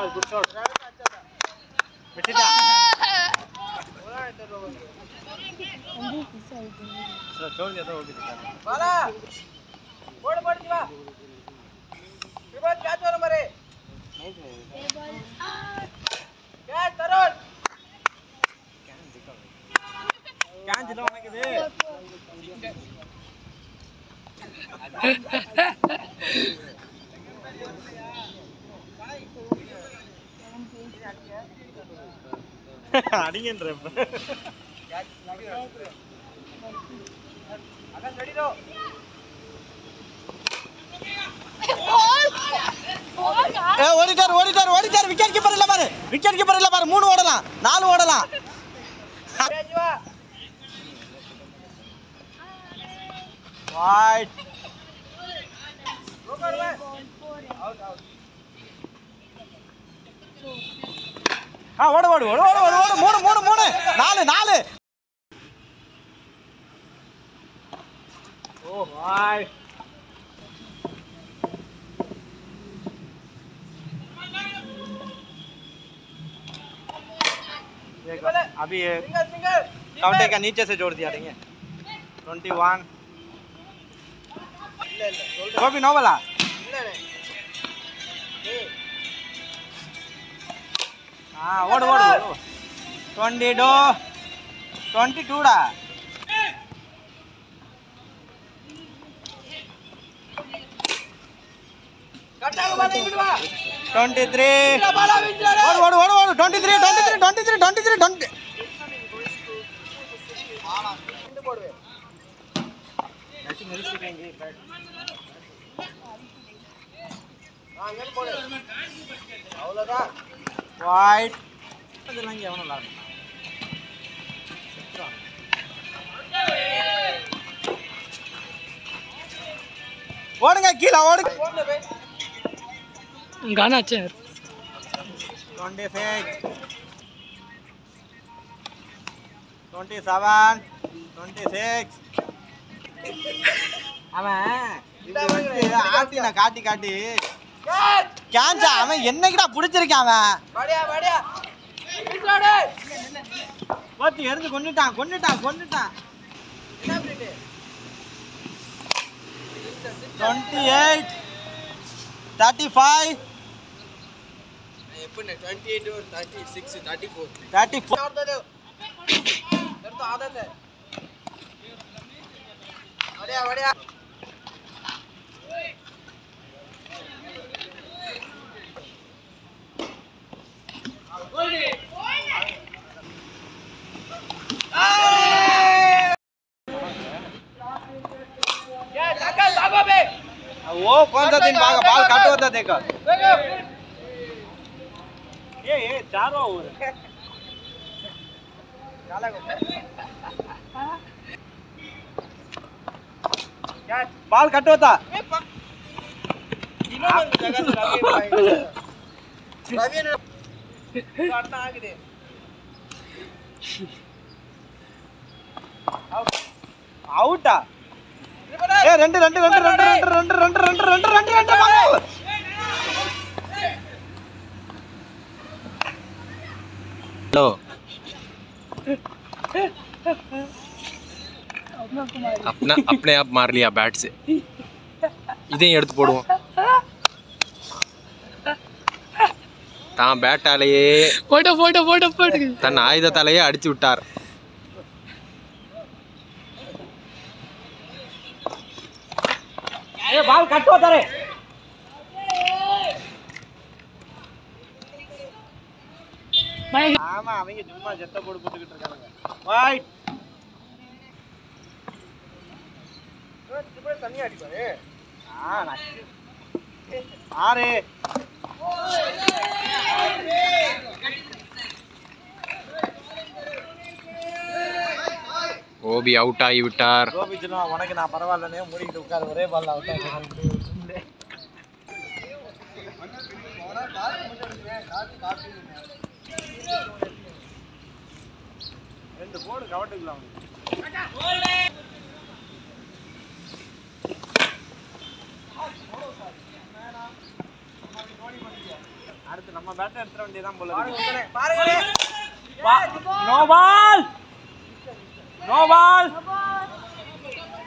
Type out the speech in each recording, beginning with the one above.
Good shot छोड़ दिया था वो भी बाला बोल बोल दिवा विवाद क्या चोर मरे क्या तरुण क्या जिला होने के दे அடிங்கன்ற அங்க ரெடி ரோ ஏ ஓடிட்டார் விக்கெட் கீப்பர் இல்ல பாரு 3 ஓடலாம் 4 ஓடலாம் वाइट हाँ ओड ओड ओड ओड ओड मूड मूड मूड नाल नाल ओ वाइट अभी काउंटे का नीचे से जोड़ दिया रहेंगे 21 वो भी 9 वाला हाँ ओड ओड 22 डा वाइट ओடுங்க கீழ ஓடுங்க गाना अच्छा है 26 27 26 அவன் ஆட்டினா காட்டி காட்டி கேன்சா அவன் என்னைக்குடா புடிச்சிருக்கான் அவன் வாடியா வாடியா விக்கெட் பாத்தி எறிஞ்சு கொன்னுட்டான் என்ன பிரிட் 28 35 எப்பன 28 और 36 34 और दे तेरे तो आदत है बढ़िया बढ़िया वो कौन सा दिन भागा बाल काटो था देखा ये चारों ओवर क्या बाल काटो था आउटा ए ரெண்டு हेलो अपने आप मार लिया बैट से இதையும் எடுத்து போடுவோம் தான் பேட்டாலேயே போட்டோ தன் ஆயுதத்தாலேயே அடிச்சு விட்டார் ஏ பால் கட் होता रे ஆமா அவங்க சும்மா ஜெட்ட போடு போட்டுக்கிட்டு இருக்காங்க வைட் இப்ப தண்ணி அடிப்பாரு ஆரே वो भी आउट ஆகி விட்டார் கோபி சொன்னா உனக்கு நான் பரவாயில்லனே மூடிட்டு உட்கார் ஒரே பால்ல அவுட் ஆயிட்டேன் ரெண்டு போடு கவட்டுக்கலாம். அடுத்து நம்ம பேட்டர் எடுத்துற வேண்டியதான் போல. No ball, no ball,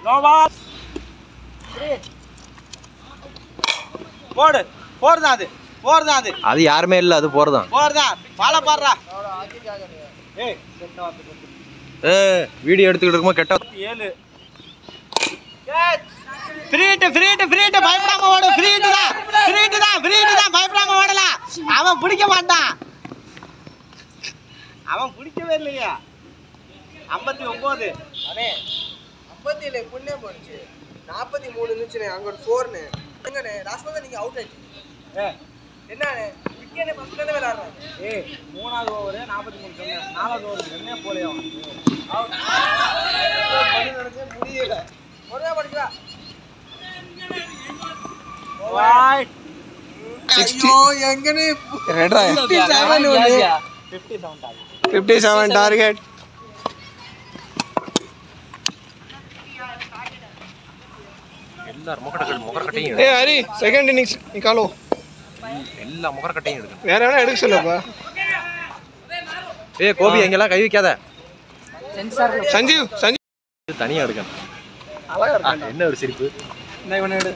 no ball. போடு, போர் தான் அது, போர் தான் அது. அது யாருமே இல்ல, அது போறதான். போர் தான். பால பாடுறா. ஏய் வீடியோ எடுத்துக்கிட்டு இருக்கும்போது கெட்ட 7 ஃப்ரீட் ஃப்ரீட் ஃப்ரீட் பயப்படாம ஓடு. ஃப்ரீட் தான், ஃப்ரீட் தான், ஃப்ரீட் தான். பயப்படாம ஓடலாம். அவன் பிடிக்க மாட்டான். அவன் பிடிக்கவே இல்லையா. 59 அண்ணே 57 புண்ணே போச்சு. 43 இருந்துச்சுனே. அங்க ஒரு 4னே. எங்கனே லாஸ்ட்ல தான் நீங்க அவுட் ஆயிட்டீங்க. என்னனே விக்கெட் ஃபர்ஸ்ட்ல இருந்து விளையாடுறான். ஏய் மூணாவது ஓவர் 43 சொன்னேன். நாலாவது ஓவர் என்னே போலையா அவனுக்கு. அவுட் பண்ணி நடந்து முடியல. ஒரே படிக்கா. ரைட் 60 எங்கனே ரெடா 57 டார்கெட். எல்லாரும் முகரக்கட்டையும் ஏய் ஹரி செகண்ட் இன்னிங்ஸ் நிக்காலோ. எல்லா முகரக்கட்டையும் எடுக்கணும். வேற என்ன எடுக்க சொல்லப்பா. ஏய் கோபி எங்கெல்லாம் கை வைக்காத. சஞ்சீவ் சஞ்சீவ் தனியா எடுக்கணும். அழகா இருக்கு. என்ன ஒரு சிரிப்பு. இவனை எடு.